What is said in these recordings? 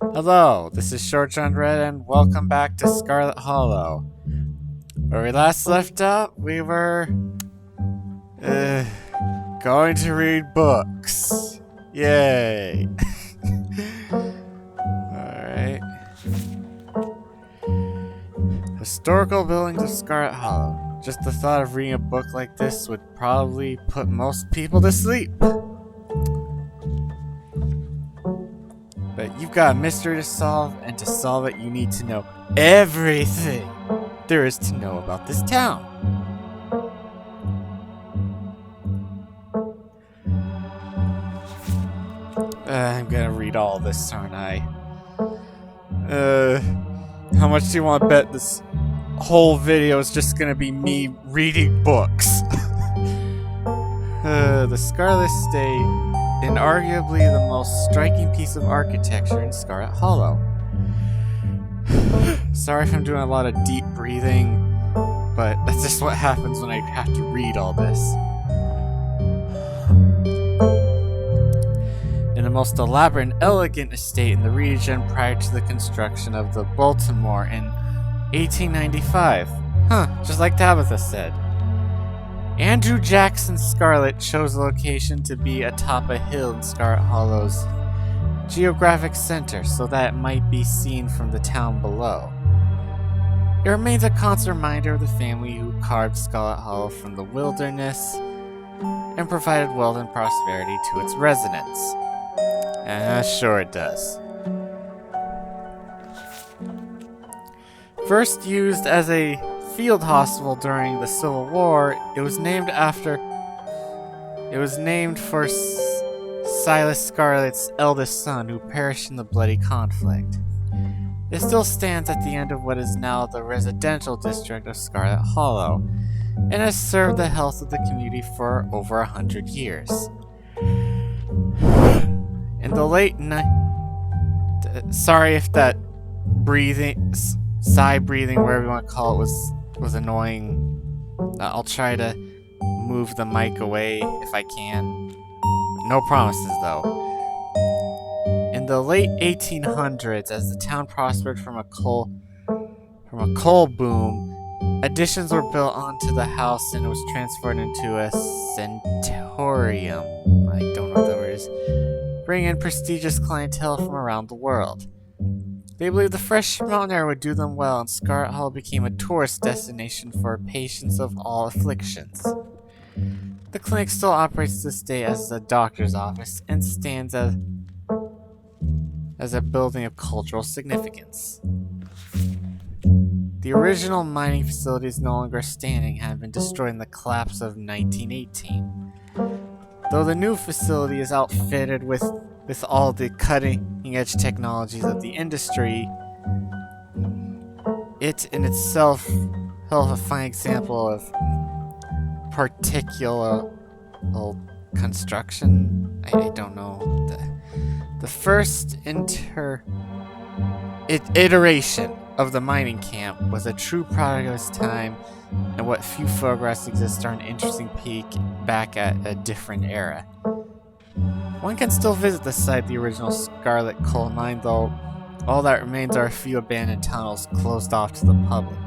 Hello, this is Short John Red, and welcome back to Scarlet Hollow. Where we last left off, we were going to read books. Yay! Alright. Historical buildings of Scarlet Hollow. Just the thought of reading a book like this would probably put most people to sleep. But you've got a mystery to solve, and to solve it you need to know everything there is to know about this town. I'm gonna read all this, aren't I? How much do you want to bet this whole video is just gonna be me reading books? The Scarlet Estate, inarguably the most striking piece of architecture in Scarlet Hollow. Sorry if I'm doing a lot of deep breathing, but that's just what happens when I have to read all this. In the most elaborate and elegant estate in the region prior to the construction of the Baltimore in 1895. Just like Tabitha said. Andrew Jackson Scarlet chose the location to be atop a hill in Scarlet Hollow's geographic center so that it might be seen from the town below. It remains a constant reminder of the family who carved Scarlet Hollow from the wilderness and provided wealth and prosperity to its residents. Sure it does. First used as a field hospital during the Civil War, it was named for Silas Scarlet's eldest son, who perished in the bloody conflict. It still stands at the end of what is now the residential district of Scarlet Hollow, and has served the health of the community for over 100 years. In the late sorry if that sigh breathing, whatever you want to call it, was annoying. I'll try to move the mic away if I can. No promises, though. In the late 1800s, as the town prospered from a coal boom, additions were built onto the house and it was transformed into a sanatorium. I don't know what that word is. Bringing in prestigious clientele from around the world. They believed the fresh mountain air would do them well, and Scarlet Hollow became a tourist destination for patients of all afflictions. The clinic still operates to this day as a doctor's office and stands as a building of cultural significance. The original mining facility is no longer standing, having been destroyed in the collapse of 1918. Though the new facility is outfitted with all the cutting-edge technologies of the industry, it in itself held a fine example of particular construction. I don't know. The first iteration of the mining camp was a true product of its time, and what few photographs exist are an interesting peek back at a different era. One can still visit the site of the original Scarlet coal mine, though all that remains are a few abandoned tunnels closed off to the public.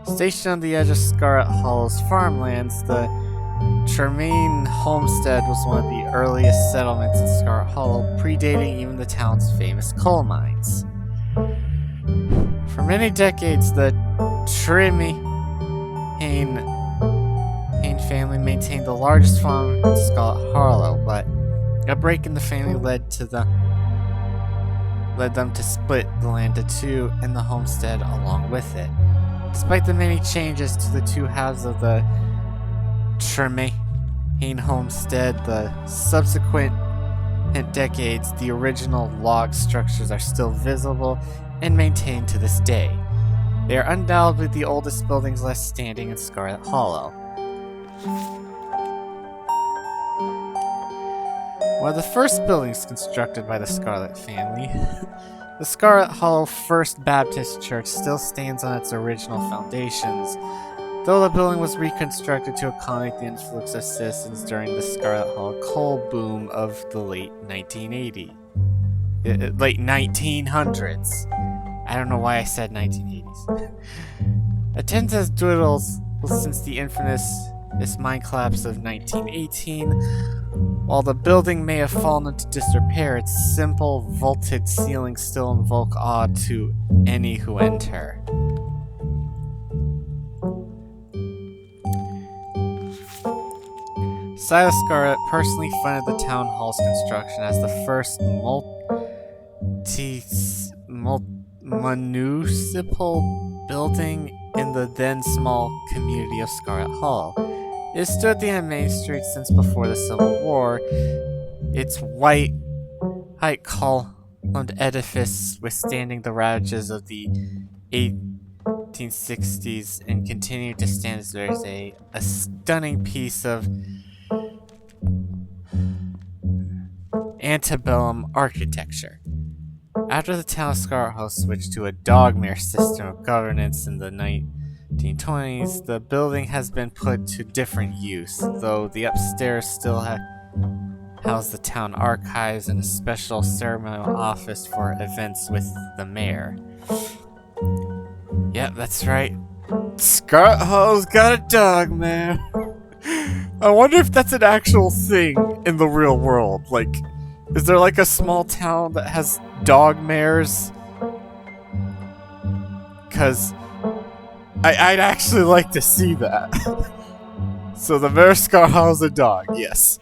Stationed on the edge of Scarlet Hollow's farmlands, the Tremaine homestead was one of the earliest settlements in Scarlet Hollow, predating even the town's famous coal mines. For many decades, the Tremaine family maintained the largest farm in Scarlet Hollow, but a break in the family led them to split the land to two, and the homestead along with it. Despite the many changes to the two halves of the Tremaine homestead, the subsequent decades, the original log structures are still visible and maintained to this day. They are undoubtedly the oldest buildings left standing in Scarlet Hollow. One of the first buildings constructed by the Scarlet family, the Scarlet Hollow First Baptist Church, still stands on its original foundations, Though the building was reconstructed to accommodate the influx of citizens during the Scarlet Hall coal boom of the late 1900s. I don't know why I said 1980s. Attendance has dwindled since the infamous mine collapse of 1918. While the building may have fallen into disrepair, its simple vaulted ceilings still invoke awe to any who enter. Silas Scarlet personally funded the town hall's construction as the first municipal building in the then small community of Scarlet Hall. It stood at the end of Main Street since before the Civil War. Its white columned edifice withstanding the ravages of the 1860s and continuing to stand as there is a stunning piece of antebellum architecture. After the town of Scarlet Hall switched to a dogmare system of governance in the 1920s, the building has been put to different use, though the upstairs still house the town archives and a special ceremonial office for events with the mayor. Yep, that's right. Scarlet Hall's got a dogmare. I wonder if that's an actual thing in the real world. Like, is there like a small town that has dog mares? Because I'd actually like to see that. So the mayor of Scarlet Hall is a dog, yes.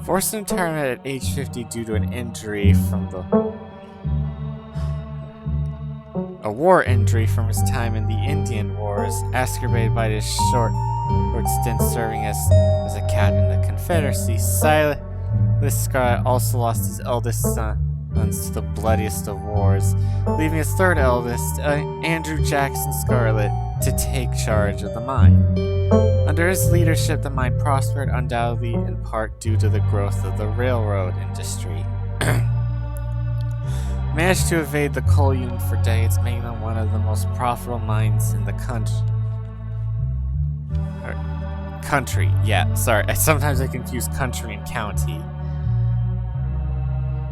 Forced retirement at age 50 due to an injury from a war injury from his time in the Indian Wars, exacerbated by his short stint serving as a captain in the Confederacy. Silas Scarlet also lost his eldest sons to the bloodiest of wars, leaving his third eldest, Andrew Jackson Scarlet, to take charge of the mine. Under his leadership, the mine prospered, undoubtedly in part due to the growth of the railroad industry. Managed to evade the coal union for decades, making them one of the most profitable mines in the country. Yeah, sorry. Sometimes I confuse country and county.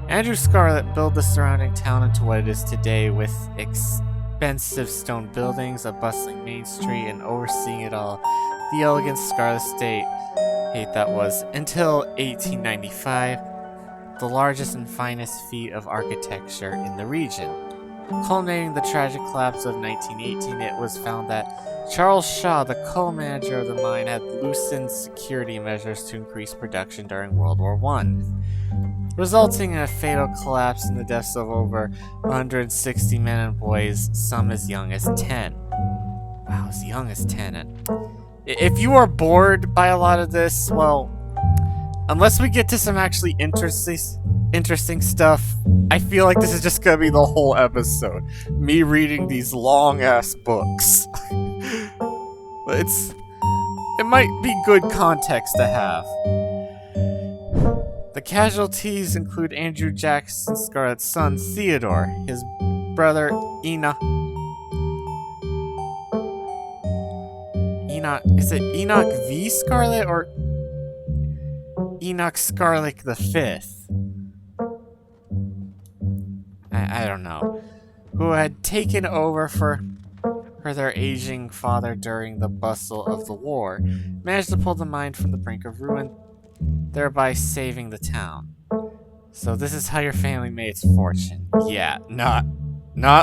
Andrew Scarlet built the surrounding town into what it is today, with expensive stone buildings, a bustling main street, and overseeing it all, the elegant Scarlet Estate that was, until 1895, the largest and finest feat of architecture in the region. Culminating the tragic collapse of 1918, it was found that Charles Shaw, the co-manager of the mine, had loosened security measures to increase production during World War I, resulting in a fatal collapse and the deaths of over 160 men and boys, some as young as 10. Wow, as young as 10. If you are bored by a lot of this, well, unless we get to some actually interesting stuff, I feel like this is just gonna be the whole episode. Me reading these long-ass books. It might be good context to have. The casualties include Andrew Jackson Scarlet's son, Theodore, his brother, Enoch. Is it Enoch V. Scarlet or Enoch Scarlet the Fifth? I don't know. Who had taken over for their aging father during the bustle of the war, managed to pull the mine from the brink of ruin, thereby saving the town. So this is how your family made its fortune. Yeah, not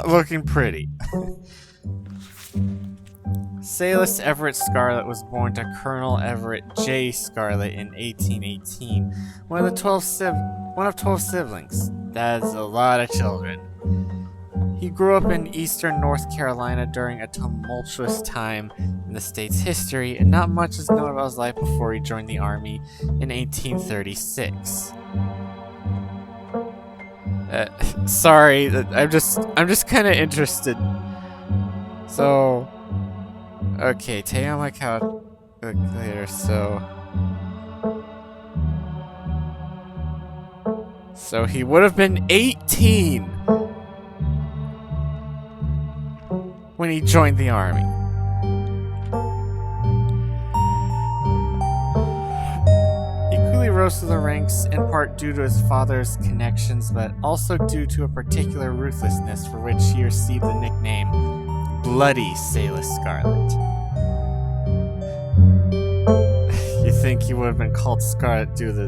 looking pretty. Silas Everett Scarlet was born to Colonel Everett J. Scarlet in 1818, one of 12 siblings. That is a lot of children. He grew up in eastern North Carolina during a tumultuous time in the state's history, and not much is known about his life before he joined the army in 1836. Sorry, I'm just kind of interested. So, okay, take out my calculator. So he would have been 18. he joined the army. He quickly rose to the ranks, in part due to his father's connections, but also due to a particular ruthlessness for which he received the nickname Bloody Sailor Scarlet. You think he would have been called Scarlet due to the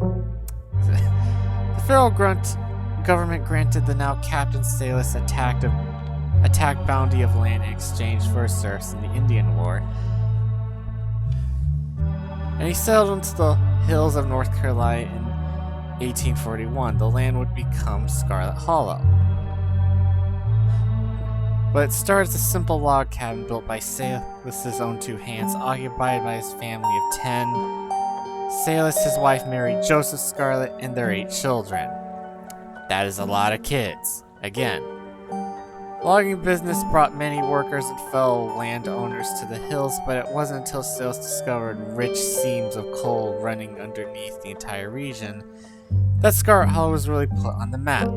Pharaoh government granted the now Captain Salis attack bounty of land in exchange for his service in the Indian War. And he settled into the hills of North Carolina in 1841. The land would become Scarlet Hollow. But it started as a simple log cabin built by Salis's own two hands, occupied by his family of 10. Salis, his wife, married Joseph Scarlet, and their 8 children. That is a lot of kids. Again, logging business brought many workers and fellow landowners to the hills, but it wasn't until Salis discovered rich seams of coal running underneath the entire region that Scarlet Hollow was really put on the map.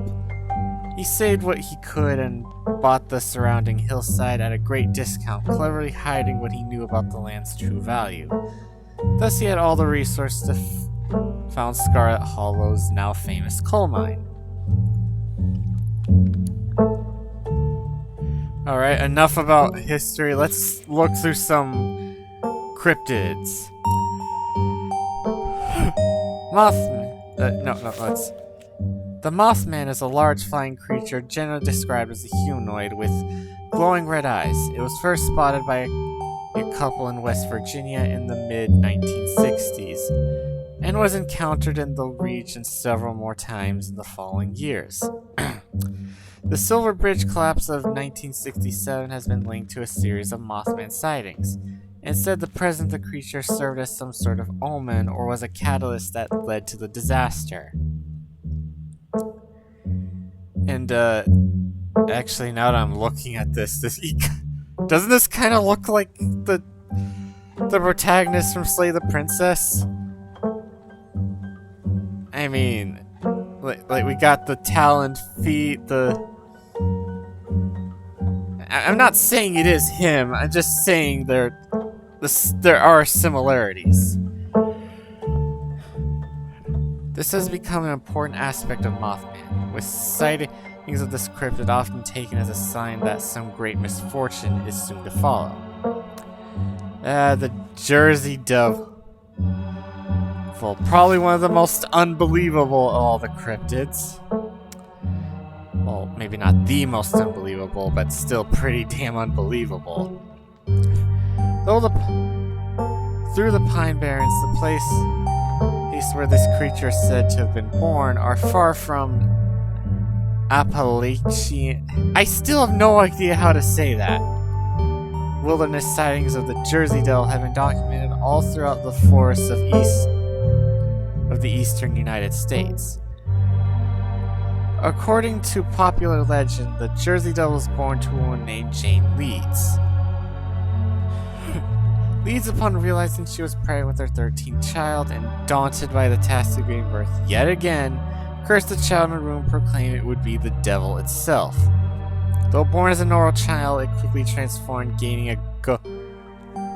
He saved what he could and bought the surrounding hillside at a great discount, cleverly hiding what he knew about the land's true value. Thus he had all the resources to found Scarlet Hollow's now famous coal mine. Alright, enough about history. Let's look through some cryptids. The Mothman is a large flying creature generally described as a humanoid with glowing red eyes. It was first spotted by a couple in West Virginia in the mid-1960s and was encountered in the region several more times in the following years. The Silver Bridge collapse of 1967 has been linked to a series of Mothman sightings. Instead, the presence of the creature served as some sort of omen or was a catalyst that led to the disaster. And, actually, now that I'm looking at this doesn't this kind of look like the protagonist from Slay the Princess? I mean, like we got the taloned feet, I'm not saying it is him, I'm just saying there are similarities. This has become an important aspect of Mothman, with sightings of this cryptid often taken as a sign that some great misfortune is soon to follow. The Jersey Dove. Well, probably one of the most unbelievable of all the cryptids. Well, maybe not the most unbelievable, but still pretty damn unbelievable. Through the Pine Barrens, the place where this creature is said to have been born, are far from Appalachian. I still have no idea how to say that. Wilderness sightings of the Jersey Devil have been documented all throughout the forests of the eastern United States. According to popular legend, the Jersey Devil was born to a woman named Jane Leeds. Leeds, upon realizing she was pregnant with her 13th child and daunted by the task of giving birth yet again, cursed the child in a room, proclaiming it would be the devil itself. Though born as a normal child, it quickly transformed, gaining a goat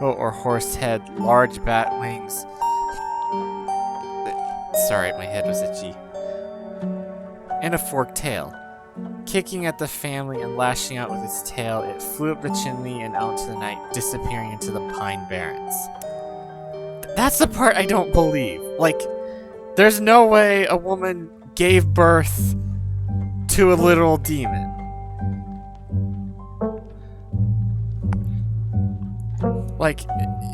or horse head, large bat wings. Sorry, my head was itchy. And a forked tail. Kicking at the family and lashing out with its tail, it flew up the chimney and out into the night, disappearing into the Pine Barrens. That's the part I don't believe. Like, there's no way a woman gave birth to a literal demon. Like,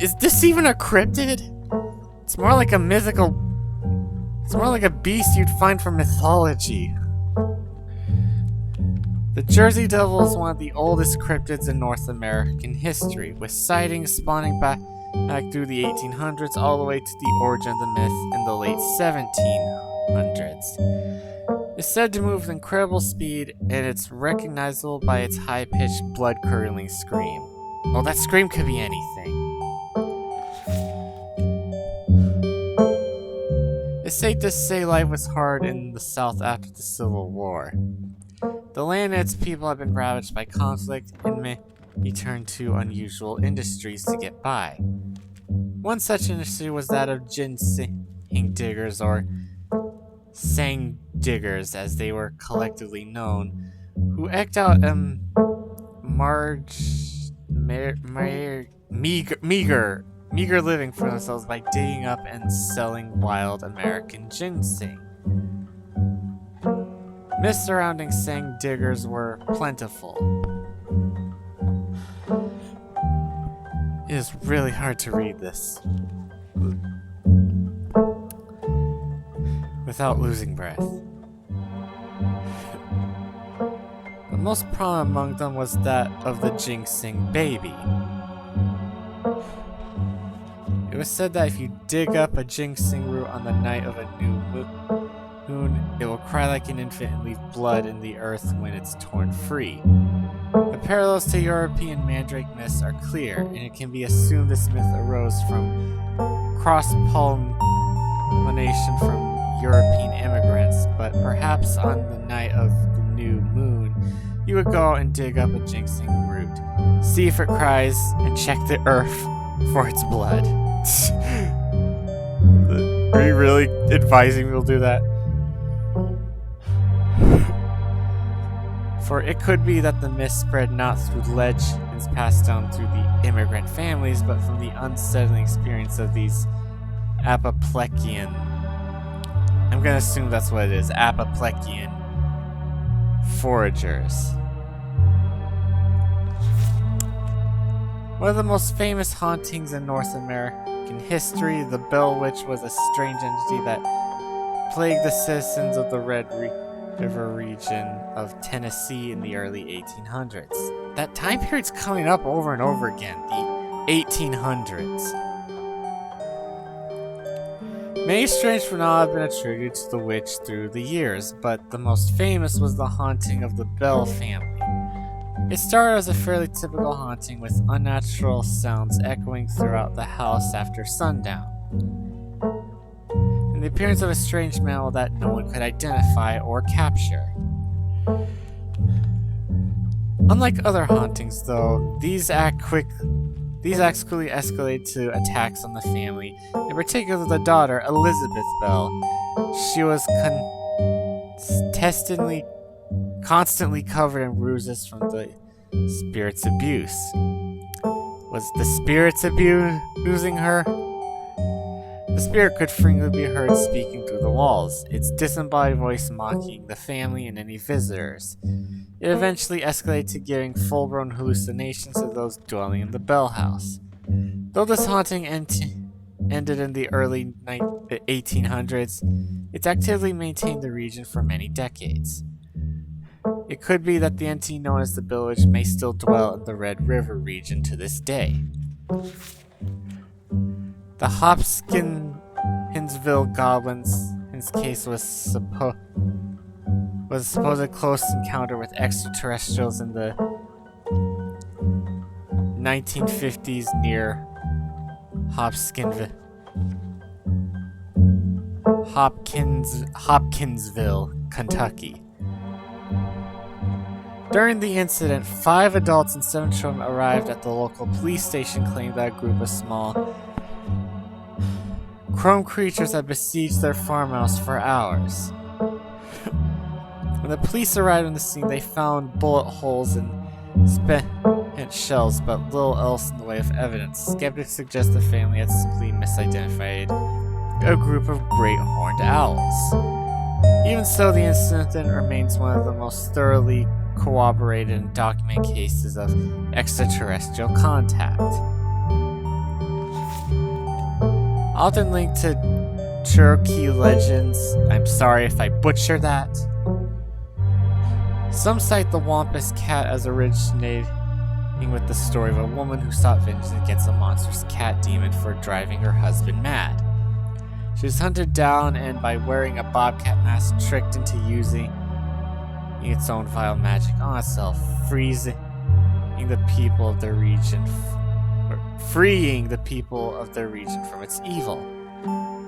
is this even a cryptid? It's more like a mythical... It's more like a beast you'd find from mythology. The Jersey Devil is one of the oldest cryptids in North American history, with sightings spawning back through the 1800s all the way to the origin of the myth in the late 1700s. It's said to move with incredible speed, and it's recognizable by its high-pitched, blood-curdling scream. Oh, that scream could be anything. It's safe to say life was hard in the South after the Civil War. The land and its people have been ravaged by conflict, and he turned to unusual industries to get by. One such industry was that of ginseng diggers, or sang diggers as they were collectively known, who eked out meager living for themselves by digging up and selling wild American ginseng. Myths surrounding sang diggers were plentiful. It is really hard to read this without losing breath. The most prominent among them was that of the ginseng baby. It was said that if you dig up a ginseng root on the night of a new moon, it will cry like an infant and leave blood in the earth when it's torn free. The parallels to European mandrake myths are clear, and it can be assumed this myth arose from cross-pollination from European immigrants, but perhaps on the night of the new moon, you would go out and dig up a ginseng root, see if it cries, and check the earth for its blood. Are you really advising me to do that? For it could be that the myth spread not through legends passed down through the immigrant families, but from the unsettling experience of these apoplectian. I'm gonna assume that's what it is, apoplectian foragers. One of the most famous hauntings in North American history, the Bell Witch was a strange entity that plagued the citizens of the Red River region of Tennessee in the early 1800s. That time period's coming up over and over again, the 1800s. Many strange phenomena have been attributed to the witch through the years, but the most famous was the haunting of the Bell family. It started as a fairly typical haunting with unnatural sounds echoing throughout the house after sundown, and the appearance of a strange mammal that no one could identify or capture. Unlike other hauntings, though, these acts quickly escalated to attacks on the family, in particular the daughter, Elizabeth Bell. She was constantly covered in bruises from the spirit's abuse. Was the spirits abusing her? The spirit could frequently be heard speaking through the walls, its disembodied voice mocking the family and any visitors. It eventually escalated to giving full-blown hallucinations to those dwelling in the Bell house. Though this haunting ended in the early 1800s, its activity maintained the region for many decades. It could be that the entity known as the Bell Witch may still dwell in the Red River region to this day. The Hopkinsville goblins, in this case, was a supposed close encounter with extraterrestrials in the 1950s near Hopkinsville, Kentucky. During the incident, 5 adults and 7 children arrived at the local police station, claiming that a group of small chrome creatures had besieged their farmhouse for hours. When the police arrived on the scene, they found bullet holes and spent shells, but little else in the way of evidence. Skeptics suggest the family had simply misidentified a group of great horned owls. Even so, the incident remains one of the most thoroughly corroborated and documented cases of extraterrestrial contact. Often linked to Cherokee legends, I'm sorry if I butcher that. Some cite the Wampus cat as originating with the story of a woman who sought vengeance against a monstrous cat demon for driving her husband mad. She was hunted down and, by wearing a bobcat mask, tricked into using its own vile magic on itself, freeing the people of the region from its evil.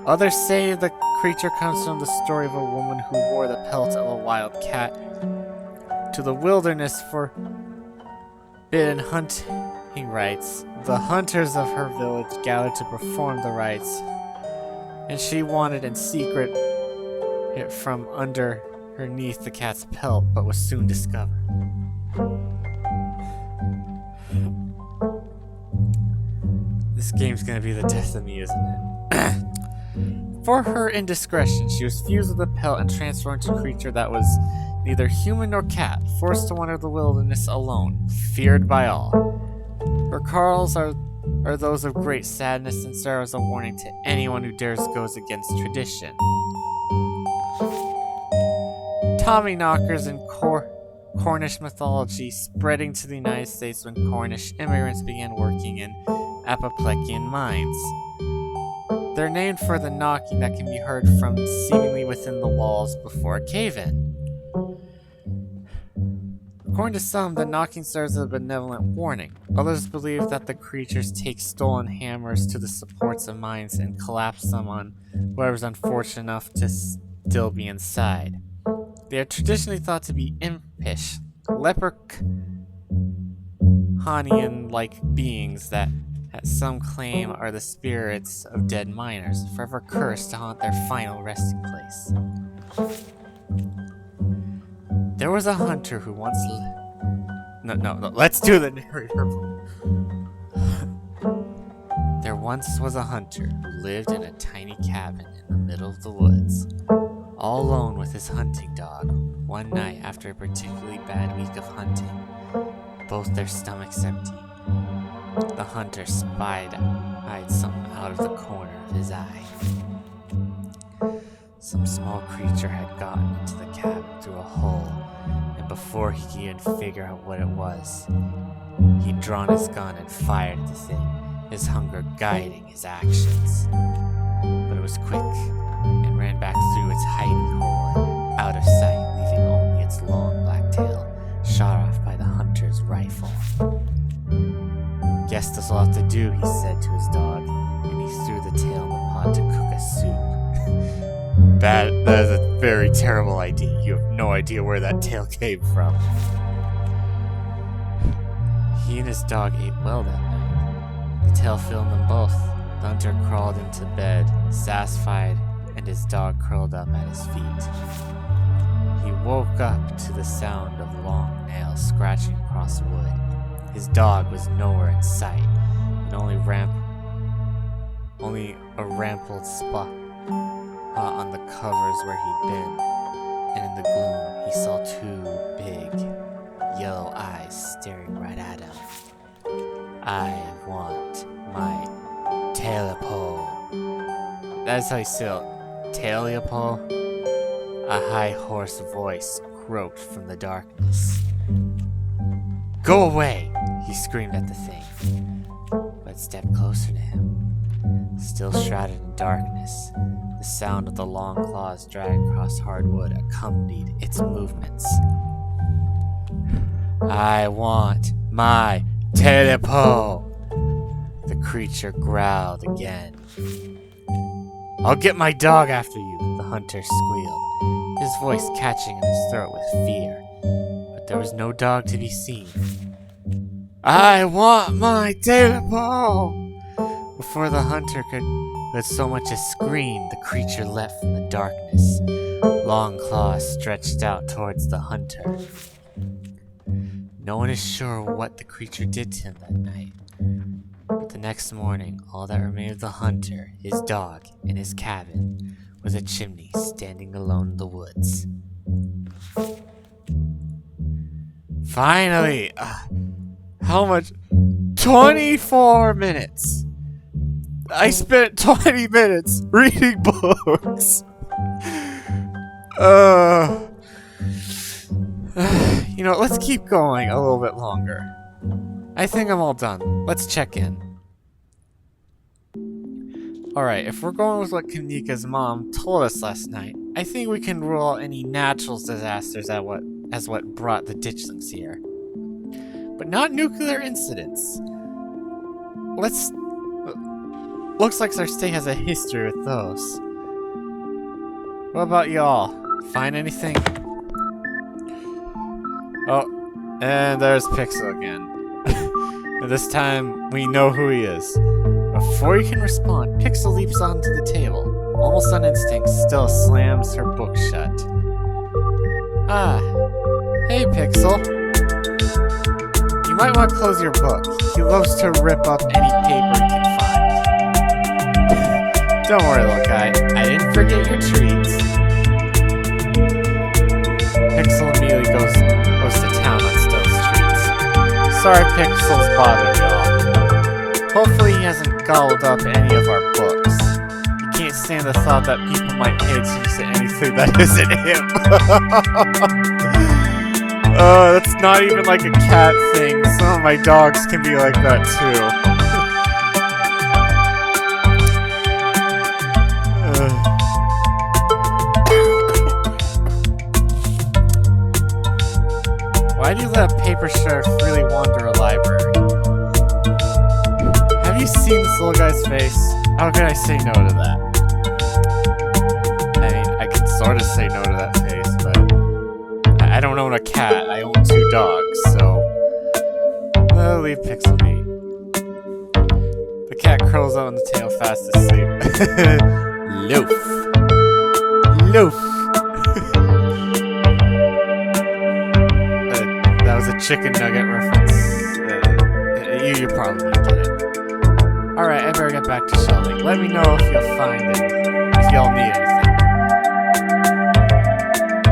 Others say the creature comes from the story of a woman who wore the pelt of a wild cat to the wilderness for forbidden hunting rites. The hunters of her village gathered to perform the rites, and she wanted in secret it from underneath the cat's pelt, but was soon discovered. This game's gonna be the death of me, isn't it? For her indiscretion, she was fused with the pelt and transformed into a creature that was neither human nor cat, forced to wander the wilderness alone, feared by all. Her calls are those of great sadness and serve as a warning to anyone who dares goes against tradition. Tommy knockers in Cornish mythology spreading to the United States when Cornish immigrants began working in Apopleckian mines. They're named for the knocking that can be heard from seemingly within the walls before a cave-in. According to some, the knocking serves as a benevolent warning. Others believe that the creatures take stolen hammers to the supports of mines and collapse them on whoever's unfortunate enough to still be inside. They are traditionally thought to be impish, leprechaunian-like beings that some claim are the spirits of dead miners, forever cursed to haunt their final resting place. There was a hunter who once No, let's do the narrator. There once was a hunter who lived in a tiny cabin in the middle of the woods, all alone with his hunting dog. One night, after a particularly bad week of hunting, both their stomachs empty, the hunter spied something out of the corner of his eye. Some small creature had gotten into the cabin through a hole, and before he could even figure out what it was, he'd drawn his gun and fired at the thing, his hunger guiding his actions. But it was quick, and ran back through its hiding hole and out of sight, leaving only its long black tail, shot off by the hunter's rifle. Guess that's all I have to do, he said to his dog, and he threw the tail in the pot to cook a soup. That is a very terrible idea. You have no idea where that tail came from. He and his dog ate well that night. The tail filled them both. The hunter crawled into bed, satisfied, and his dog curled up at his feet. He woke up to the sound of long nails scratching across wood. His dog was nowhere in sight, and only a rampled spot on the covers where he'd been, and in the gloom he saw two big yellow eyes staring right at him. I want my Talipo. That's how you say it. Talipo? A high hoarse voice croaked from the darkness. Go away! He screamed at the thing, but stepped closer to him. Still shrouded in darkness, the sound of the long claws dragging across hardwood accompanied its movements. I want my Talipo! The creature growled again. I'll get my dog after you, the hunter squealed, his voice catching in his throat with fear. But there was no dog to be seen. I want my Talipo! Before the hunter could so much as scream, the creature leapt from the darkness, long claws stretched out towards the hunter. No one is sure what the creature did to him that night, but the next morning, all that remained of the hunter, his dog, and his cabin was a chimney standing alone in the woods. Finally! How much? 24 minutes! I spent 20 minutes reading books! Let's keep going a little bit longer. I think I'm all done. Let's check in. Alright, if we're going with what Kanika's mom told us last night, I think we can rule out any natural disasters as what brought the ditchlings here. But not nuclear incidents. Looks like our state has a history with those. What about y'all? Find anything? Oh, and there's Pixel again. And this time, we know who he is. Before you can respond, Pixel leaps onto the table. Almost on instinct, still slams her book shut. Ah. Hey, Pixel. You might want to close your book. He loves to rip up any paper he can find. Don't worry, little guy. I didn't forget your treats. Pixel immediately goes to town on Stowe's treats. Sorry Pixel's bothered y'all. Hopefully he hasn't gobbled up any of our books. He can't stand the thought that people might pay attention to anything that isn't him. That's not even like a cat thing. Some of my dogs can be like that too. Why do you let a paper sheriff really wander a library? Have you seen this little guy's face? How could I say no to that? I mean, I can sort of say no to that face, but I don't own a cat. I own 2 dogs, so leave Pixel be. The cat curls up on the tail fast asleep. Loaf. Loaf. That was a chicken nugget reference. You probably didn't get it. Alright, I better get back to shelving. Let me know if you'll find it, if y'all need anything.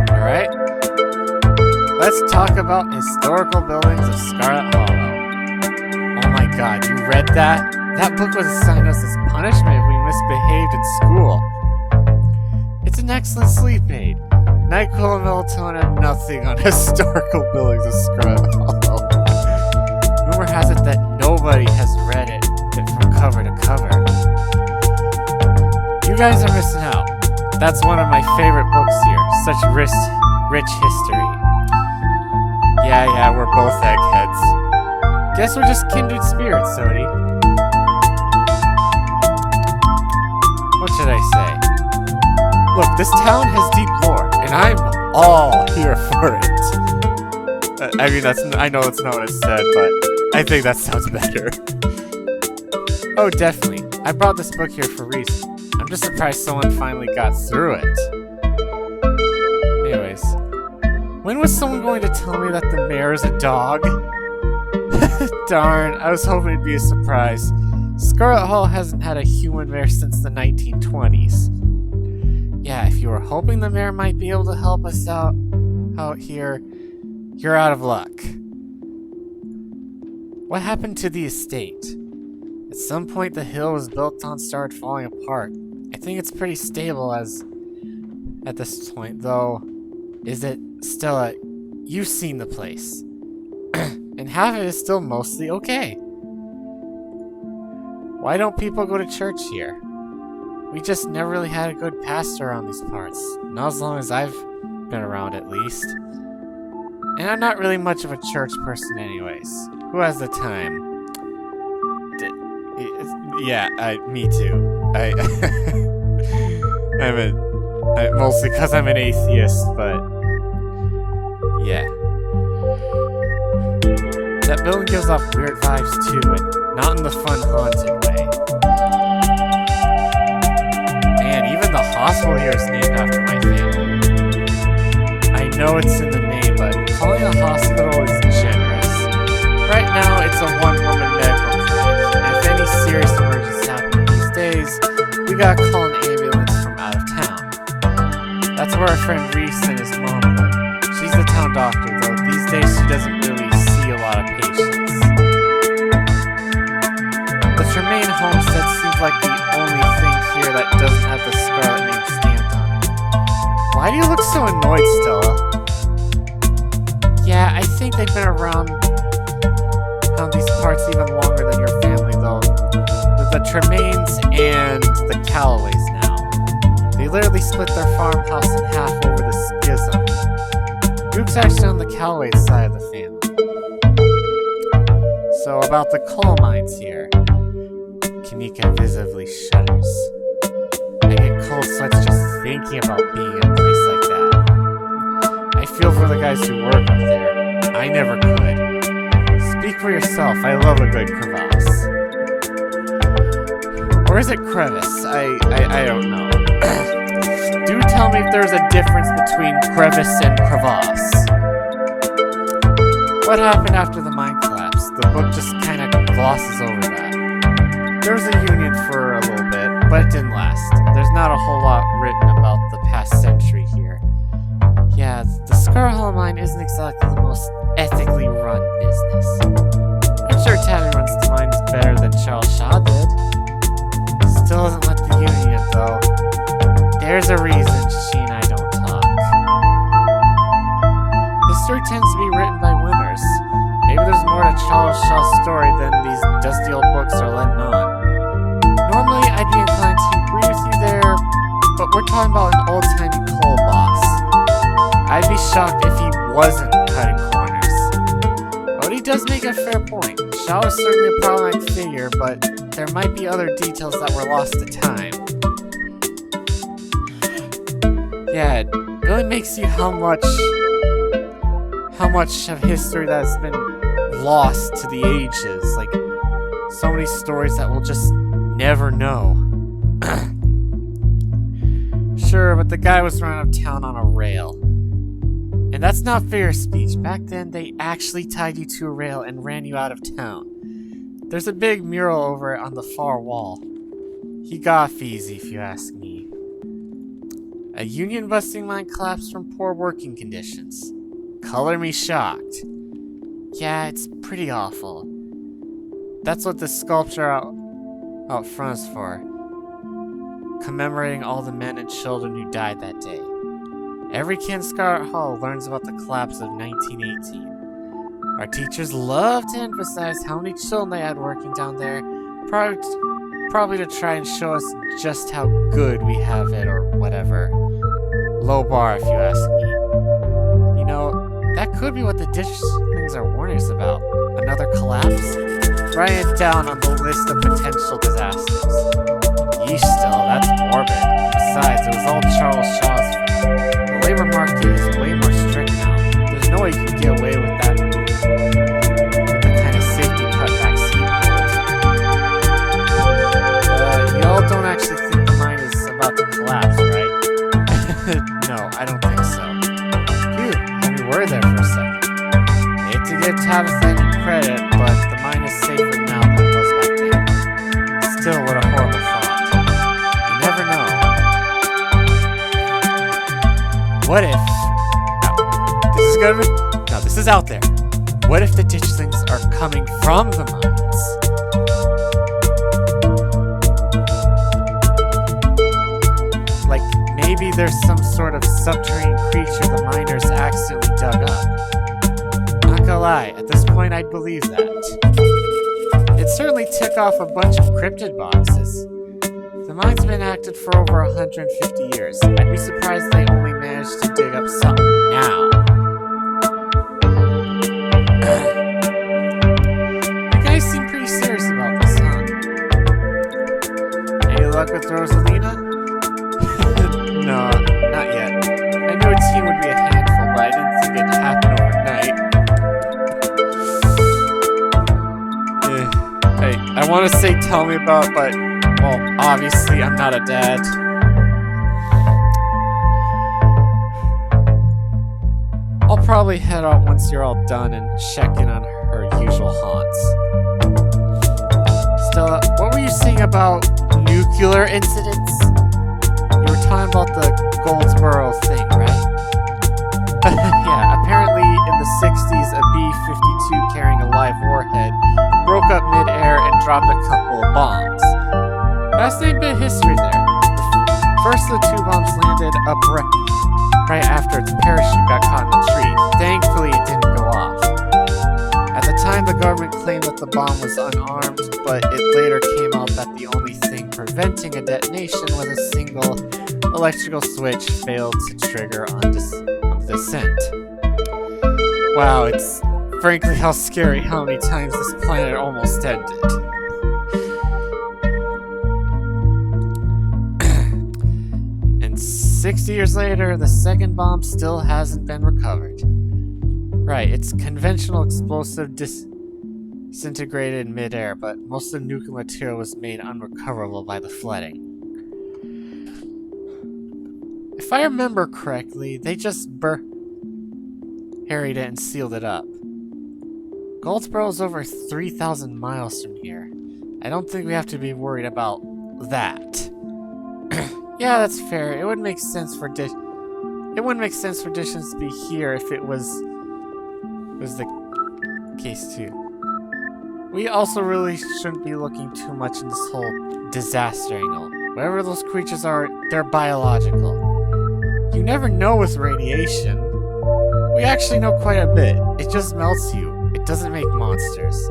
Alright? Let's talk about historical buildings of Scarlet Hollow. Oh my god, you read that? That book was assigned us as punishment if we misbehaved in school. It's an excellent sleep aid. NyQuil and melatonin have nothing on historical buildings of Scarlet Hollow. Rumor has it that nobody has read it from cover to cover. You guys are missing out. That's one of my favorite books here. Such rich history. Yeah, we're both eggheads. Guess we're just kindred spirits, Sodi. What should I say? Look, this town has deep lore, and I'm all here for it. I mean, I know that's not what it said, but I think that sounds better. Oh, definitely. I brought this book here for a reason. I'm just surprised someone finally got through it. Anyways. When was someone going to tell me that the mayor is a dog? Darn, I was hoping it'd be a surprise. Scarlet Hall hasn't had a human mayor since the 1920s. Yeah, if you were hoping the mayor might be able to help us out here, you're out of luck. What happened to the estate? At some point the hill was built on started falling apart. I think it's pretty stable at this point, though. Is it Stella? You've seen the place. And half of it is still mostly okay. Why don't people go to church here? We just never really had a good pastor around these parts. Not as long as I've been around, at least. And I'm not really much of a church person anyways. Who has the time? Me too. Mostly because I'm an atheist, but yeah. That building gives off weird vibes too, and not in the fun haunted way. Man, even the hospital here is named after my family. I know it's in the name, but calling a hospital is generous. Right now, it's a one-woman medical clinic, and if any serious emergencies happen these days, we gotta call an ambulance from out of town. That's where our friend Reese and his mom live. She's the town doctor, though these days she doesn't really see a lot of patients. The Tremaine homestead seems like the only thing here that doesn't have the Scarlet name stamped on it. Why do you look so annoyed, Stella? Yeah, I think they've been around these parts even longer than your family, though. The Tremaines and the Callaways now. They literally split their farmhouse in half over the schism. Luke's actually on the Callaway side of the family. So about the coal mines here. Kanika visibly shudders. I get cold sweats just thinking about being in a place like that. I feel for the guys who work up there. I never could. Speak for yourself. I love a good crevasse. Or is it crevice? I don't know. Do tell me if there's a difference between crevice and crevasse. What happened after the mine collapse? The book just kind of glosses over that. There was a union for a little bit, but it didn't last. There's not a whole lot written about the past century here. Yeah, the Scarlet mine isn't exactly the most ethically run business. I'm sure Tabby runs the mines better than Charles Shaw did. Still doesn't let the union, though. There's a reason she and I don't talk. History tends to be written by winners. Maybe there's more to Charles Shaw's story than these dusty old books are letting on. Normally, I'd be inclined to agree with you there, but we're talking about an old-timey coal boss. I'd be shocked if he wasn't cutting corners. But he does make a fair point. Shaw is certainly a problematic figure, but there might be other details that were lost to time. Yeah, it really makes you how much of history that's been lost to the ages. Like, so many stories that we'll just never know. Sure, but the guy was run out of town on a rail. And that's not fair speech. Back then, they actually tied you to a rail and ran you out of town. There's a big mural over it on the far wall. He got off easy, if you ask me. A union-busting mine collapsed from poor working conditions. Color me shocked. Yeah, it's pretty awful. That's what the sculpture out front is for. Commemorating all the men and children who died that day. Every kid in Scarlet Hall learns about the collapse of 1918. Our teachers love to emphasize how many children they had working down there, probably to try and show us just how good we have it or whatever. Low bar, if you ask me. You know, that could be what the ditchlings are warning us about. Another collapse? Write it down on the list of potential disasters. Yeesh, still, that's morbid. Besides, it was all Charles Shaw's fault. The labor market is way more strict now. There's no way you can get away with that. With the kind of safety cutbacks he pulled. Y'all don't actually think the mine is about to collapse, right? No, I don't think so. Phew, had me worried there for a second. Hate to give Tabitha any credit, but the mine is safer now than it was back then. Still, what a horrible thought. You never know. What if... Now, this is out there. What if the ditchlings are coming from the mines? Like, maybe there's some sort of subterranean creature the miners accidentally dug up. Not gonna lie, at this point I'd believe that. It'd certainly tick off a bunch of cryptid boxes. The mine's been active for over 150 years. I'd be surprised they only managed to dig up something now. You guys seem pretty serious about this, huh? Any luck with Rosalina? No, not yet. I knew a team would be a handful, but I didn't think it'd happen overnight. I want to say tell me about, but, well, obviously I'm not a dad. I'll probably head out once you're all done and check in on her usual haunts. Stella, what were you saying about nuclear incidents? You were talking about the Goldsboro thing, right? Yeah, apparently in the 60s, a B-52 carrying a live warhead broke up mid-air and dropped a couple of bombs. Fascinating bit of history there. The first of the two bombs landed right after its parachute got caught in a tree. Thankfully, it didn't go off. At the time, the government claimed that the bomb was unarmed, but it later came out that the only thing preventing a detonation was a single electrical switch failed to trigger on descent. Wow, it's frankly how scary how many times this planet almost ended. And 60 years later, the second bomb still hasn't been recovered. Right, it's conventional explosive disintegrated in midair, but most of the nuclear material was made unrecoverable by the flooding. If I remember correctly, they just buried it and sealed it up. Goldsboro is over 3,000 miles from here. I don't think we have to be worried about that. Yeah, that's fair. It wouldn't make sense for Dishons to be here if it was the case too. We also really shouldn't be looking too much in this whole disaster angle. Whatever those creatures are, they're biological. You never know with radiation. We actually know quite a bit. It just melts you. It doesn't make monsters.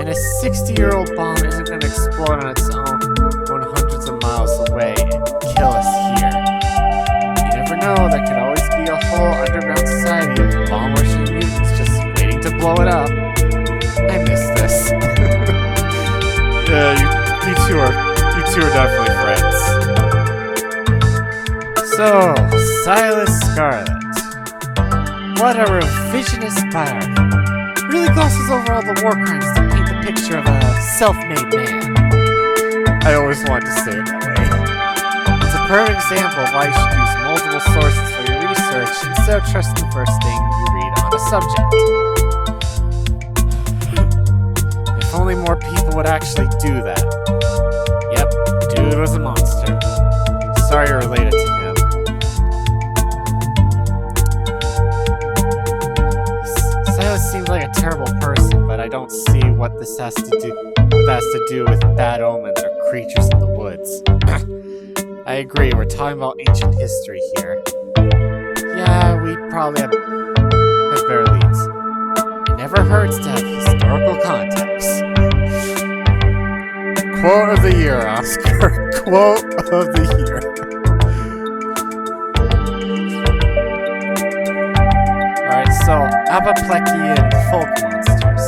And a 60-year-old bomb isn't going to explode on its own when hundreds of miles away and kill us here. You never know, there could always be a whole underground society of bomb-wishing mutants just waiting to blow it up. I miss this. Yeah, you two are definitely friends. So, Silas Scarlet. What a revisionist biography. Really glosses over all the war crimes to paint the picture of a self-made man. I always wanted to say it that way. It's a perfect example of why you should use multiple sources for your research instead of trusting the first thing you read on a subject. If only more people would actually do that. Yep, dude was a monster. Sorry you're related to him. Silas seems like a terrible person, but I don't see what this has to do with bad omens or creatures in the woods. I agree, we're talking about ancient history here. Yeah, we probably have better leads. It never hurts to have historical context. Quote of the year, Oscar. Quote of the year. Alright, so Apopleckian folk monsters.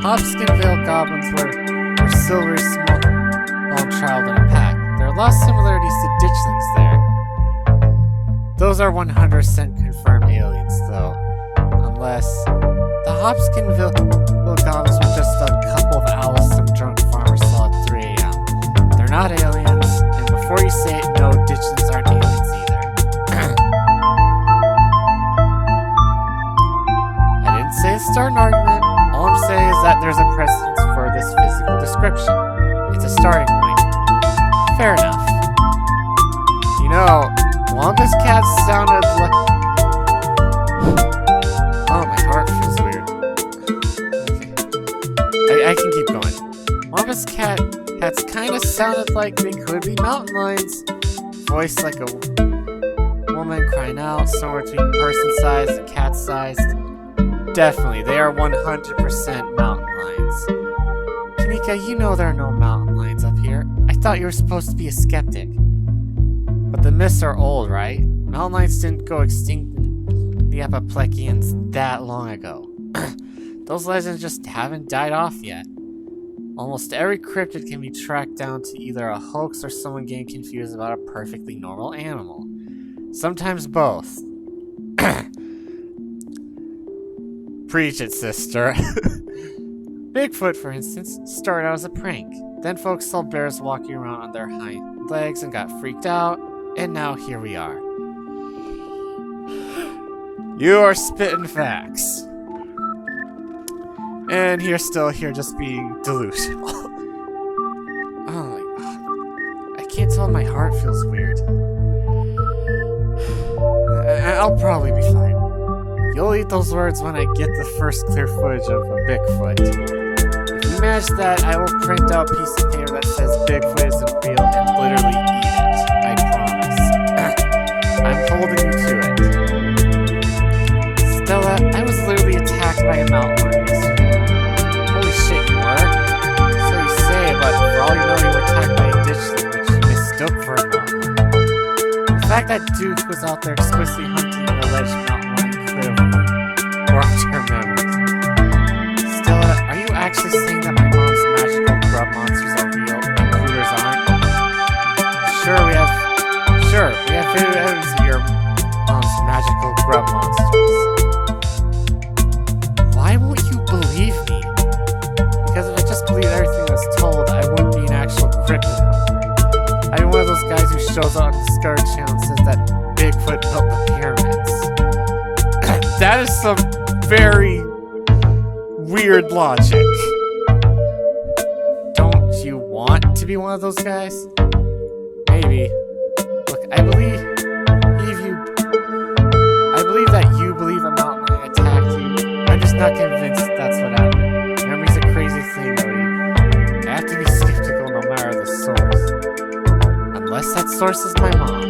Hobskinville goblins were Silver's small child in a pack. There are a lot of similarities to ditchlings there. Those are 100% confirmed aliens, though. Unless the Hobskinville goblins were just a couple of owls some drunk farmer saw at 3 a.m. They're not aliens, and before you say it, no, ditchlings aren't aliens either. I didn't say start an argument. All I'm saying is that there's a precedence for this physical description. It's a starting point. Fair enough. You know, Wamba's cat sounded like... Oh, my heart feels weird. Okay. I can keep going. Wamba's cats kind of sounded like they could be mountain lions. Voiced like a woman crying out, somewhere between person-sized and cat-sized. Definitely, they are 100% mountain lions. Kamika, you know there are no mountain lions up here. I thought you were supposed to be a skeptic. But the myths are old, right? Mountain lions didn't go extinct in the Apopleckians that long ago. Those legends just haven't died off yet. Almost every cryptid can be tracked down to either a hoax or someone getting confused about a perfectly normal animal. Sometimes both. Preach it, sister. Bigfoot, for instance, started out as a prank. Then folks saw bears walking around on their hind legs and got freaked out, and now here we are. You are spitting facts. And you're still here just being delusional. Oh my god. I can't tell if my heart feels weird. I'll probably be fine. You'll eat those words when I get the first clear footage of a Bigfoot. If you manage that, I will print out a piece of paper that says Bigfoot isn't real and literally eat it. I promise. I'm holding you to it. Stella, I was literally attacked by a mountain lion yesterday. Holy shit, you were? So you say, but for all you know, you were attacked by a ditchling, which you mistook for a mountain lion. The fact that Duke was out there explicitly hunting an alleged mountain lion could have warped your memories. Stella, are you actually saying that my mom's magical grub monsters are real and Cougars aren't? Sure, we have video evidence of your mom's magical grub monsters. cryptid hunter. I'm one of those guys who shows up on the Discovery Channel and says that Bigfoot built the pyramids. That is some very weird logic. Don't you want to be one of those guys? Maybe. Look, I believe that you believe a mountain lion attacked you. I'm just not convinced that's what happened. Memory's a crazy thing, Odie. I have to be skeptical no matter the source. Unless that source is my mom.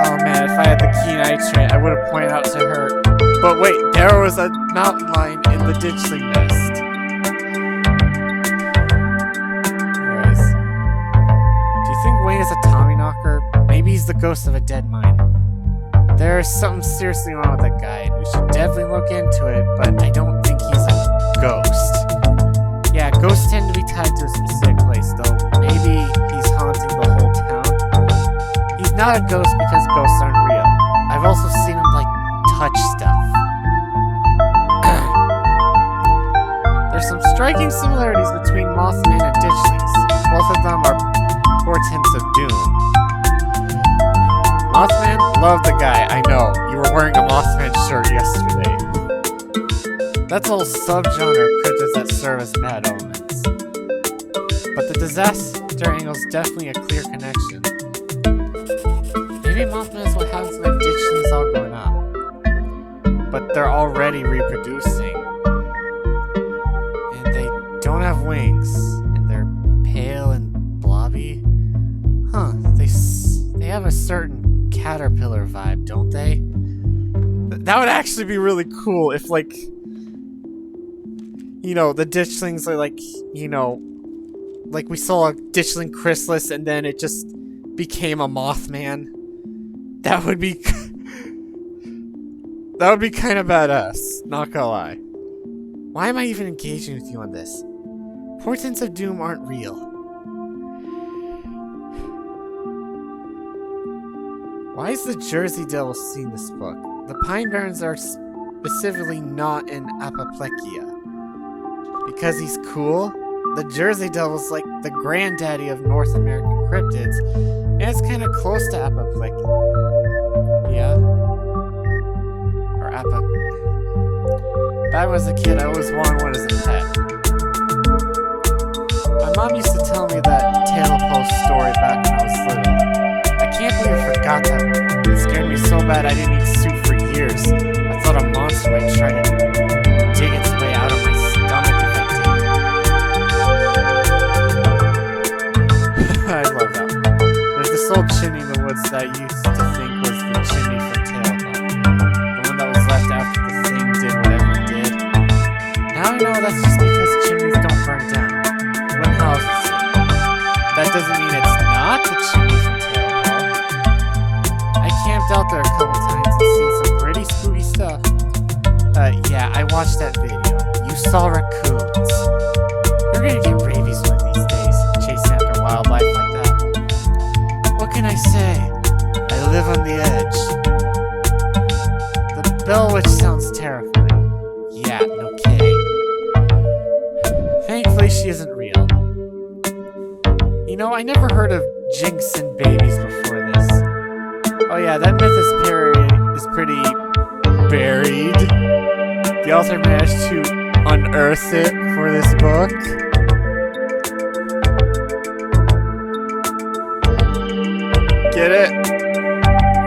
Oh man, if I had the keen eye trait, I would have pointed out to her. But wait, there was a mountain lion in the ditchling nest. Anyways. Do you think Wayne is a Tommyknocker? Maybe he's the ghost of a dead miner. There's something seriously wrong with that guy, and we should definitely look into it, but I don't think he's a ghost. Yeah, ghosts tend to be tied to a specific place, though. Maybe he's haunting the whole town. He's not a ghost because ghosts aren't real. I've also seen him, touch stuff. There's some striking similarities between Mothman and Ditchlings. Both of them are portents of doom. Mothman? Love the guy, I know. You were wearing a Mothman shirt yesterday. That's all subgenre cryptids that serve as bad omens. But the disaster angle is definitely a clear connection. Maybe Mothman is what happens when Ditchlings all grown up. But they're already reproducing. And they don't have wings. And they're pale and blobby. Huh, they have a certain caterpillar vibe, don't they? That would actually be really cool if, the ditchlings are we saw a ditchling chrysalis and then it just became a Mothman. That would be kind of badass, not gonna lie. Why am I even engaging with you on this? Portents of doom aren't real. Why is the Jersey Devil seeing this book? The Pine Barrens are specifically not in apoplexia. Because he's cool? The Jersey Devil's like the granddaddy of North American cryptids, and it's kind of close to apoplexia. Yeah. Back when I was a kid, I always wanted one as a pet. My mom used to tell me that Tale of Post story back when I was little. I can't believe I forgot that one. It scared me so bad I didn't eat soup for years. I thought a monster might try to dig its way out of my stomach if I did. I love that one. There's this old chimney in the woods that I used to think was the chimney from Tale of Post. The one that was left after the thing did whatever it did. Now I know that's just because chimneys don't burn down. When houses do. That doesn't mean it's not the chimney from Tale of Post. I camped out there a couple times and seen some pretty spooky stuff. Yeah, I watched that video. You saw raccoons. You're gonna get rabies one of these days, chasing after wildlife like that. What can I say? I live on the edge. The Bell Witch sounds terrifying. Yeah, no kidding. Thankfully, she isn't real. I never heard of Jinx and babies before this. Oh yeah, that myth is pretty buried. The author managed to unearth it for this book. Get it?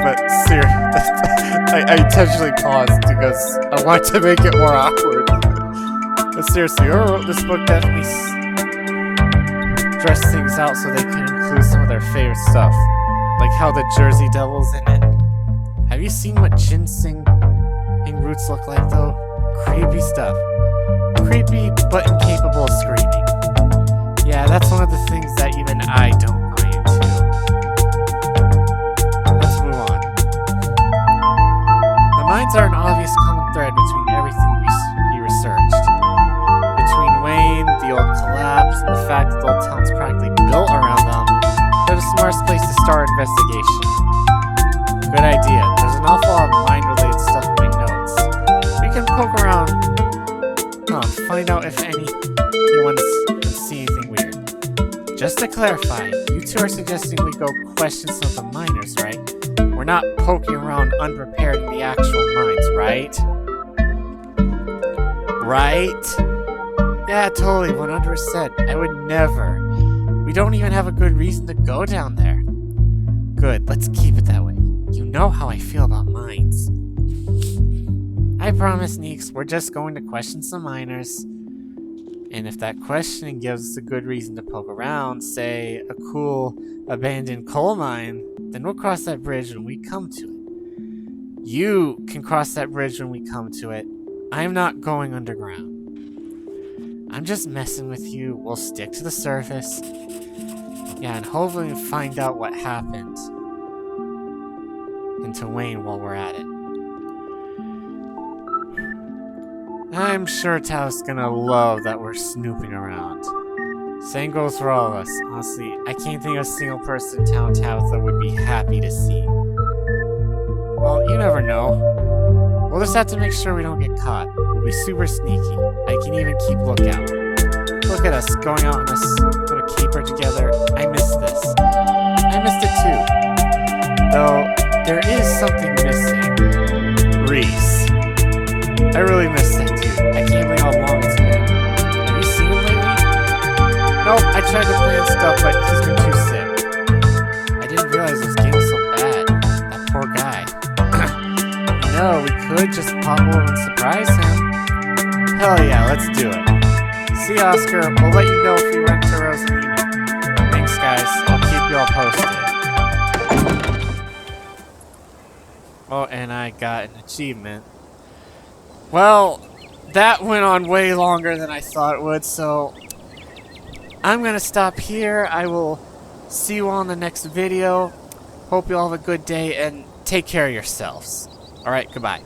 But seriously, I intentionally paused because I wanted to make it more awkward. But seriously, whoever wrote this book definitely dressed things out so they could include some of their favorite stuff. Like how the Jersey Devil's in it. Have you seen what ginseng roots look like though? Creepy stuff. Creepy, but incapable of screaming. Yeah, that's one of the things that even I don't buy into. Let's move on. The mines are an obvious common thread between everything we researched. Between Wayne, the old collapse, and the fact that the old town's practically built around them, they're the smartest place to start investigation. Good idea. There's an awful lot of mine-related stuff in my notes. We can poke around, find out if any he wants to see anything weird. Just to clarify, you two are suggesting we go question some of the miners, right? We're not poking around unprepared in the actual mines, right? Right? Yeah, totally, 100%. I would never. We don't even have a good reason to go down there. Good, let's keep it that way. You know how I feel about mines. I promise, Neeks, we're just going to question some miners. And if that questioning gives us a good reason to poke around, say a cool abandoned coal mine, then we'll cross that bridge when we come to it. You can cross that bridge when we come to it. I'm not going underground. I'm just messing with you. We'll stick to the surface. Yeah, and hopefully find out what happened into Wayne while we're at it. I'm sure Tao's gonna love that we're snooping around. Same goes for all of us. Honestly, I can't think of a single person in town Tabitha would be happy to see. Well, you never know. We'll just have to make sure we don't get caught. We'll be super sneaky. I can even keep lookout. Look at us going out on this little caper together. I missed this. I missed it too. Though, there is something missing. Reese. I really missed that dude. I can't believe how long it's been. Have you seen him lately? Nope, I tried to plan stuff, but he's been too sick. I didn't realize it was getting so bad. That poor guy. No, we could just pop over and surprise him. Hell yeah, let's do it. See, Oscar, we'll let you know if we run to Rosalina. Thanks, guys. I'll keep you all posted. Oh, and I got an achievement. Well, that went on way longer than I thought it would, so I'm gonna stop here. I will see you all in the next video. Hope you all have a good day, and take care of yourselves. Alright, goodbye.